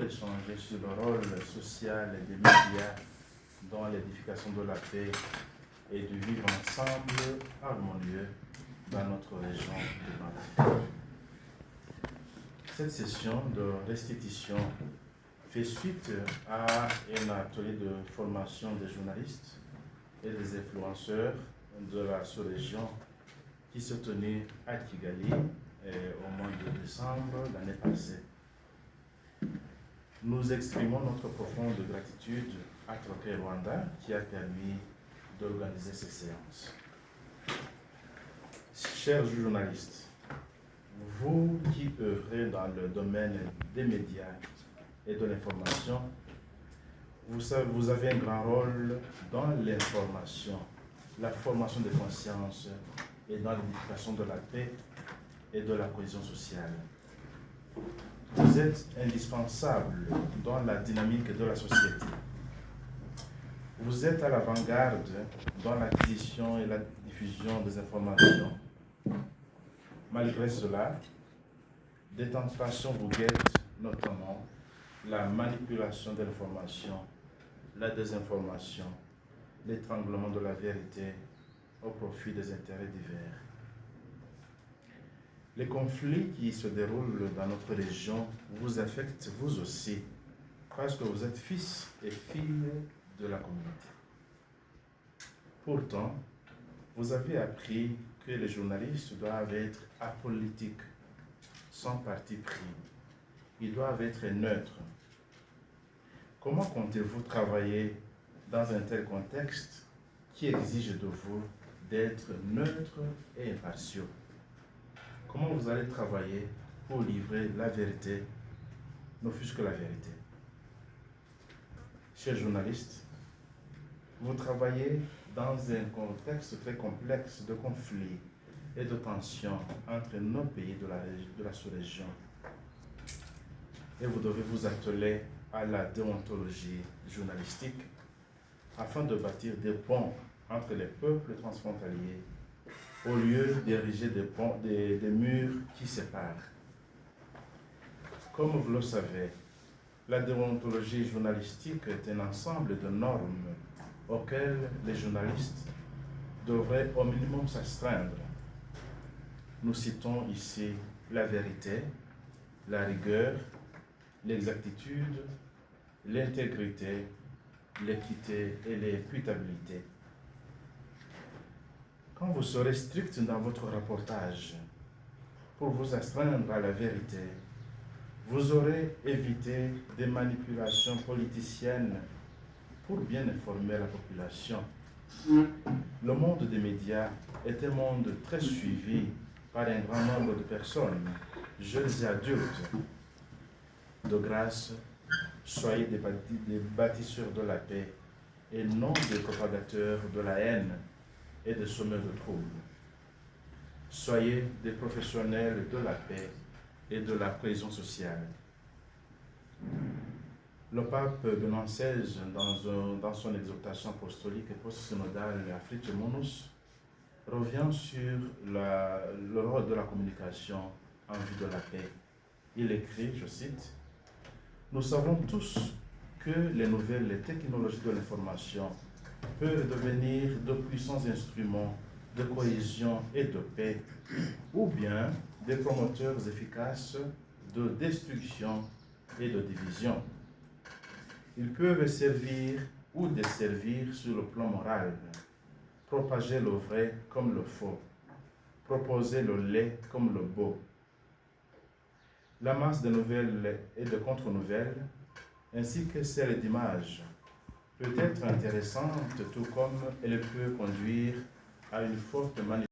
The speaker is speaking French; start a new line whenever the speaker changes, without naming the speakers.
échanger sur le rôle social des médias dans l'édification de la paix et du vivre ensemble harmonieux dans notre région de Mali. Cette session de restitution fait suite à un atelier de formation des journalistes et des influenceurs de la sous-région qui se tenait à Kigali au mois de décembre l'année passée. Nous exprimons notre profonde gratitude à Troquet Rwanda qui a permis d'organiser ces séances. Chers journalistes, vous qui œuvrez dans le domaine des médias et de l'information, vous avez un grand rôle dans l'information, la formation des consciences et dans l'éducation de la paix et de la cohésion sociale. Vous êtes indispensables dans la dynamique de la société. Vous êtes à l'avant-garde dans l'acquisition et la diffusion des informations. Malgré cela, des tentations vous guettent, notamment la manipulation de l'information, la désinformation, l'étranglement de la vérité au profit des intérêts divers. Les conflits qui se déroulent dans notre région vous affectent vous aussi, parce que vous êtes fils et filles de la communauté. Pourtant, vous avez appris que les journalistes doivent être apolitiques, sans parti pris. Ils doivent être neutres. Comment comptez-vous travailler dans un tel contexte qui exige de vous d'être neutres et impartiaux? Comment vous allez travailler pour livrer la vérité, ne fût-ce que la vérité? Chers journalistes, vous travaillez dans un contexte très complexe de conflits et de tensions entre nos pays de la sous-région. Et vous devez vous atteler à la déontologie journalistique afin de bâtir des ponts entre les peuples transfrontaliers au lieu d'ériger des murs qui séparent. Comme vous le savez, la déontologie journalistique est un ensemble de normes auxquelles les journalistes devraient au minimum s'astreindre. Nous citons ici la vérité, la rigueur, l'exactitude, l'intégrité, l'équité et l'équitabilité. Quand vous serez strict dans votre rapportage pour vous astreindre à la vérité, vous aurez évité des manipulations politiciennes pour bien informer la population. Le monde des médias est un monde très suivi par un grand nombre de personnes, jeunes et adultes. De grâce, soyez des bâtisseurs de la paix et non des propagateurs de la haine et des semeurs de troubles. Soyez des professionnels de la paix et de la cohésion sociale. Le pape Benoît XVI, dans son exhortation apostolique et post-synodale Afrique Monus, revient sur le rôle de la communication en vue de la paix. Il écrit, je cite, « Nous savons tous que les nouvelles technologies de l'information peuvent devenir de puissants instruments de cohésion et de paix, ou bien des promoteurs efficaces de destruction et de division. Ils peuvent servir ou desservir sur le plan moral, propager le vrai comme le faux, proposer le laid comme le beau. La masse de nouvelles et de contre-nouvelles, ainsi que celle d'images, peut être intéressante, tout comme elle peut conduire à une forte manipulation